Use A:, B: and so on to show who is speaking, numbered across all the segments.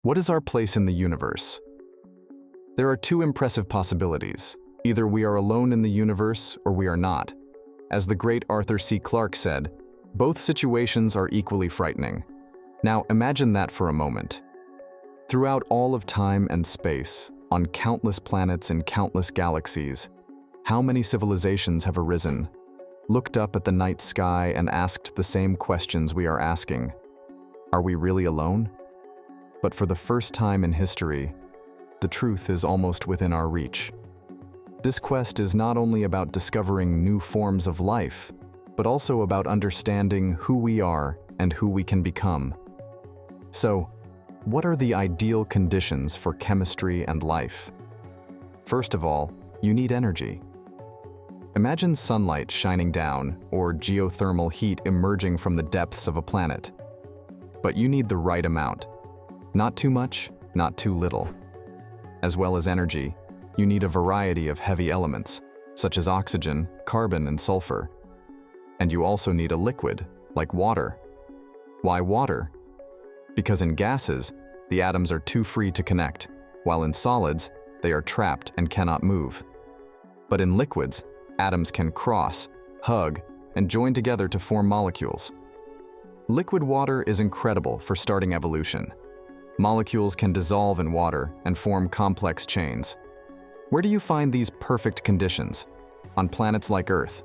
A: What is our place in the universe? There are two impressive possibilities. Either we are alone in the universe or we are not. As the great Arthur C. Clarke said, both situations are equally frightening. Now imagine that for a moment. Throughout all of time and space, on countless planets and countless galaxies, how many civilizations have arisen, looked up at the night sky and asked the same questions we are asking? Are we really alone? But for the first time in history, the truth is almost within our reach. This quest is not only about discovering new forms of life, but also about understanding who we are and who we can become. So, what are the ideal conditions for chemistry and life? First of all, you need energy. Imagine sunlight shining down or geothermal heat emerging from the depths of a planet. But you need the right amount. Not too much, not too little. As well as energy, you need a variety of heavy elements, such as oxygen, carbon, and sulfur. And you also need a liquid, like water. Why water? Because in gases, the atoms are too free to connect, while in solids, they are trapped and cannot move. But in liquids, atoms can cross, hug, and join together to form molecules. Liquid water is incredible for starting evolution. Molecules can dissolve in water and form complex chains. Where do you find these perfect conditions? On planets like Earth.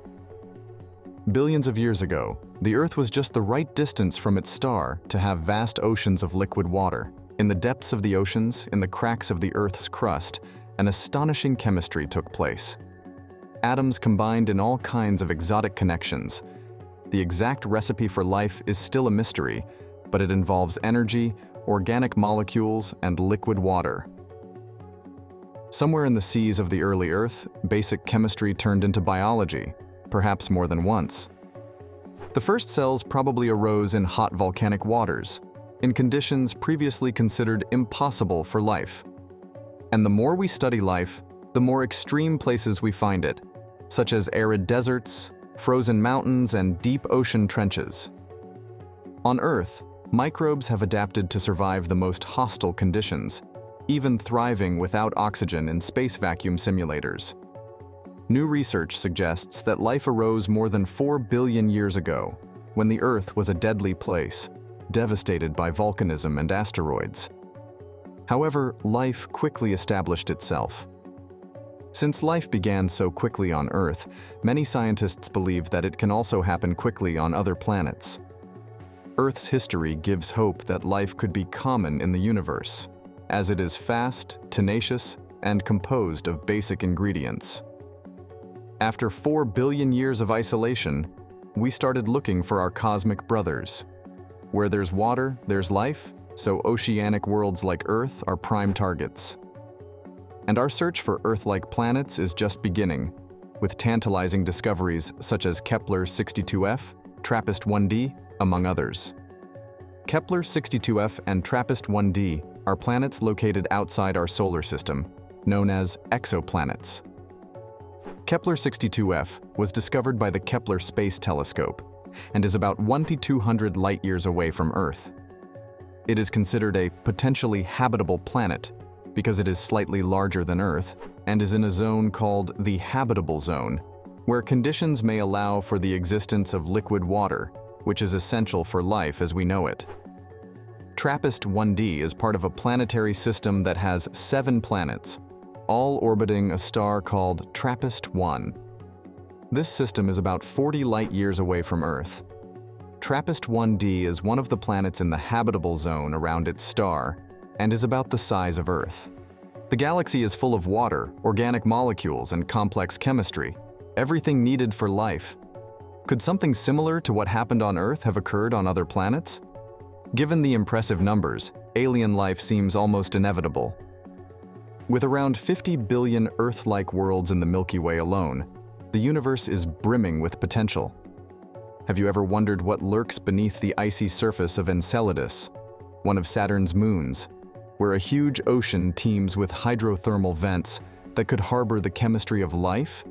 A: Billions of years ago, the Earth was just the right distance from its star to have vast oceans of liquid water. In the depths of the oceans, in the cracks of the Earth's crust, an astonishing chemistry took place. Atoms combined in all kinds of exotic connections. The exact recipe for life is still a mystery, but it involves energy, organic molecules, and liquid water. Somewhere in the seas of the early Earth, basic chemistry turned into biology, perhaps more than once. The first cells probably arose in hot volcanic waters, in conditions previously considered impossible for life. And the more we study life, the more extreme places we find it, such as arid deserts, frozen mountains, and deep ocean trenches. On Earth, microbes have adapted to survive the most hostile conditions, even thriving without oxygen in space vacuum simulators. New research suggests that life arose more than 4 billion years ago, when the Earth was a deadly place, devastated by volcanism and asteroids. However, life quickly established itself. Since life began so quickly on Earth, many scientists believe that it can also happen quickly on other planets. Earth's history gives hope that life could be common in the universe, as it is fast, tenacious, and composed of basic ingredients. After 4 billion years of isolation, we started looking for our cosmic brothers. Where there's water, there's life, so oceanic worlds like Earth are prime targets. And our search for Earth-like planets is just beginning, with tantalizing discoveries such as Kepler-62f, TRAPPIST-1d, among others. Kepler-62f and TRAPPIST-1d are planets located outside our solar system, known as exoplanets. Kepler-62f was discovered by the Kepler Space Telescope and is about 1,200 light-years away from Earth. It is considered a potentially habitable planet because it is slightly larger than Earth and is in a zone called the habitable zone, where conditions may allow for the existence of liquid water, which is essential for life as we know it. TRAPPIST-1d is part of a planetary system that has 7 planets, all orbiting a star called TRAPPIST-1. This system is about 40 light-years away from Earth. TRAPPIST-1d is one of the planets in the habitable zone around its star and is about the size of Earth. The galaxy is full of water, organic molecules, and complex chemistry, everything needed for life. Could something similar to what happened on Earth have occurred on other planets? Given the impressive numbers, alien life seems almost inevitable. With around 50 billion Earth-like worlds in the Milky Way alone, the universe is brimming with potential. Have you ever wondered what lurks beneath the icy surface of Enceladus, one of Saturn's moons, where a huge ocean teems with hydrothermal vents that could harbor the chemistry of life?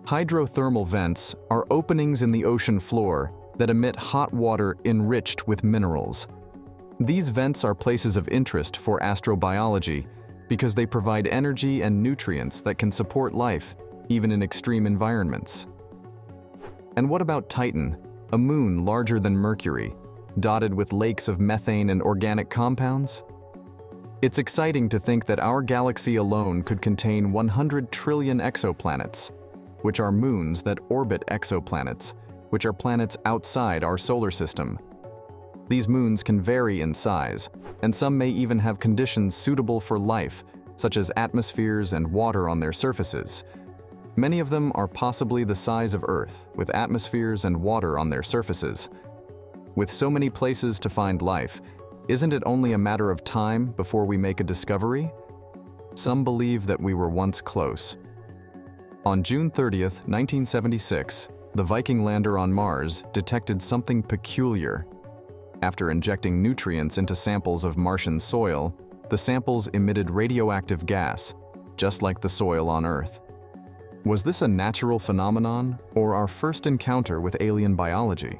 A: Hydrothermal vents are openings in the ocean floor that emit hot water enriched with minerals. These vents are places of interest for astrobiology because they provide energy and nutrients that can support life, even in extreme environments. And what about Titan, a moon larger than Mercury, dotted with lakes of methane and organic compounds? It's exciting to think that our galaxy alone could contain 100 trillion exoplanets, which are moons that orbit exoplanets, which are planets outside our solar system. These moons can vary in size, and some may even have conditions suitable for life, such as atmospheres and water on their surfaces. Many of them are possibly the size of Earth, with atmospheres and water on their surfaces. With so many places to find life, isn't it only a matter of time before we make a discovery? Some believe that we were once close. On June 30th, 1976, the Viking lander on Mars detected something peculiar. After injecting nutrients into samples of Martian soil, the samples emitted radioactive gas, just like the soil on Earth. Was this a natural phenomenon, or our first encounter with alien biology?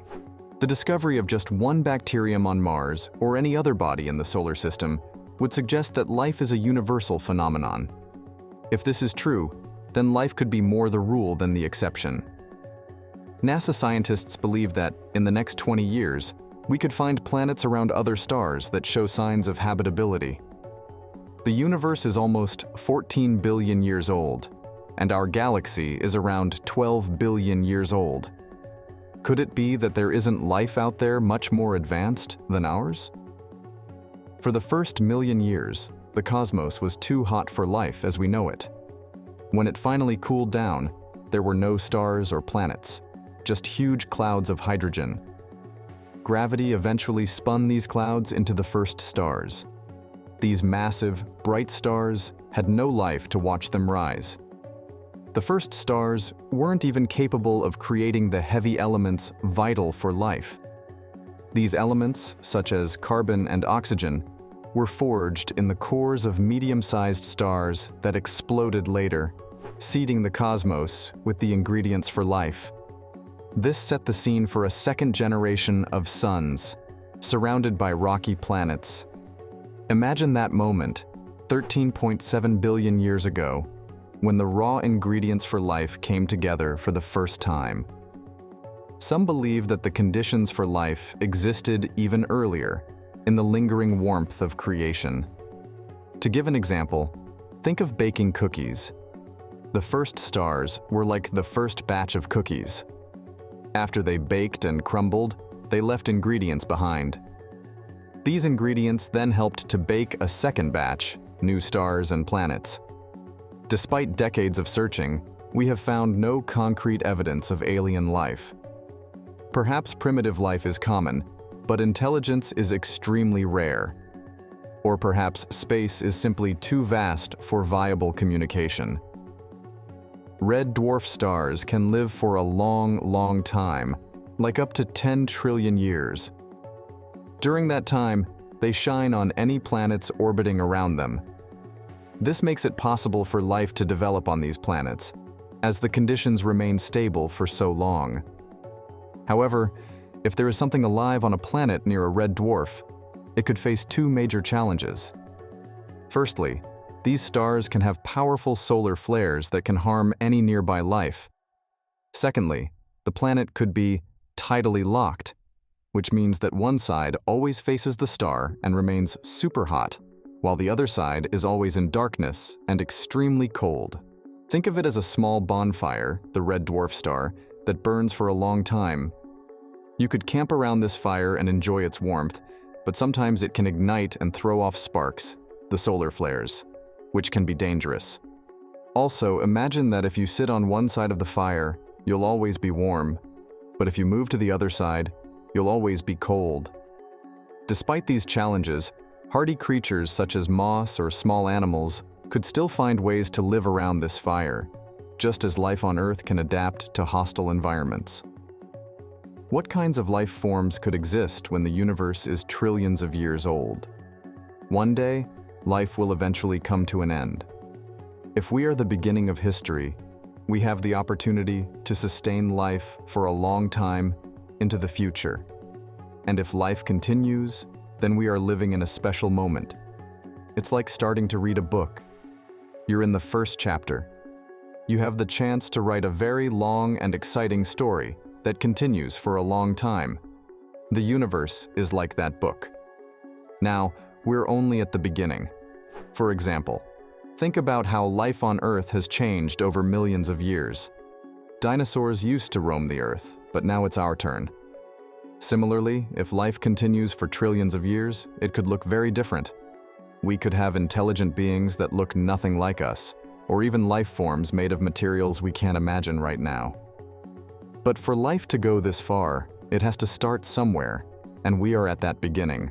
A: The discovery of just one bacterium on Mars, or any other body in the solar system, would suggest that life is a universal phenomenon. If this is true, then life could be more the rule than the exception. NASA scientists believe that, in the next 20 years, we could find planets around other stars that show signs of habitability. The universe is almost 14 billion years old, and our galaxy is around 12 billion years old. Could it be that there isn't life out there much more advanced than ours? For the first million years, the cosmos was too hot for life as we know it. When it finally cooled down, there were no stars or planets, just huge clouds of hydrogen. Gravity eventually spun these clouds into the first stars. These massive, bright stars had no life to watch them rise. The first stars weren't even capable of creating the heavy elements vital for life. These elements, such as carbon and oxygen, were forged in the cores of medium-sized stars that exploded later, seeding the cosmos with the ingredients for life. This set the scene for a second generation of suns, surrounded by rocky planets. Imagine that moment, 13.7 billion years ago, when the raw ingredients for life came together for the first time. Some believe that the conditions for life existed even earlier, in the lingering warmth of creation. To give an example, think of baking cookies. The first stars were like the first batch of cookies. After they baked and crumbled, they left ingredients behind. These ingredients then helped to bake a second batch, new stars and planets. Despite decades of searching, we have found no concrete evidence of alien life. Perhaps primitive life is common, but intelligence is extremely rare. Or perhaps space is simply too vast for viable communication. Red dwarf stars can live for a long, long time, like up to 10 trillion years. During that time, they shine on any planets orbiting around them. This makes it possible for life to develop on these planets, as the conditions remain stable for so long. However, if there is something alive on a planet near a red dwarf, it could face two major challenges. Firstly, these stars can have powerful solar flares that can harm any nearby life. Secondly, the planet could be tidally locked, which means that one side always faces the star and remains super hot, while the other side is always in darkness and extremely cold. Think of it as a small bonfire, the red dwarf star, that burns for a long time. You could camp around this fire and enjoy its warmth, but sometimes it can ignite and throw off sparks, the solar flares, which can be dangerous. Also, imagine that if you sit on one side of the fire, you'll always be warm, but if you move to the other side, you'll always be cold. Despite these challenges, hardy creatures such as moss or small animals could still find ways to live around this fire, just as life on Earth can adapt to hostile environments. What kinds of life forms could exist when the universe is trillions of years old? One day, life will eventually come to an end. If we are the beginning of history, we have the opportunity to sustain life for a long time into the future. And if life continues, then we are living in a special moment. It's like starting to read a book. You're in the first chapter. You have the chance to write a very long and exciting story that continues for a long time. The universe is like that book. Now, we're only at the beginning. For example, think about how life on Earth has changed over millions of years. Dinosaurs used to roam the Earth, but now it's our turn. Similarly, if life continues for trillions of years, it could look very different. We could have intelligent beings that look nothing like us, or even life forms made of materials we can't imagine right now. But for life to go this far, it has to start somewhere, and we are at that beginning.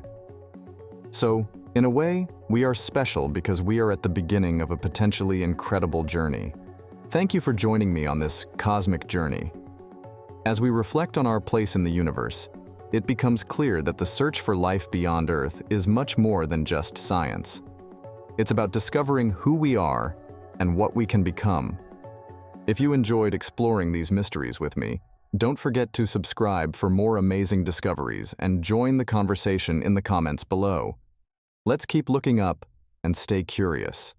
A: So, in a way, we are special because we are at the beginning of a potentially incredible journey. Thank you for joining me on this cosmic journey. As we reflect on our place in the universe, it becomes clear that the search for life beyond Earth is much more than just science. It's about discovering who we are and what we can become. If you enjoyed exploring these mysteries with me, don't forget to subscribe for more amazing discoveries and join the conversation in the comments below. Let's keep looking up and stay curious.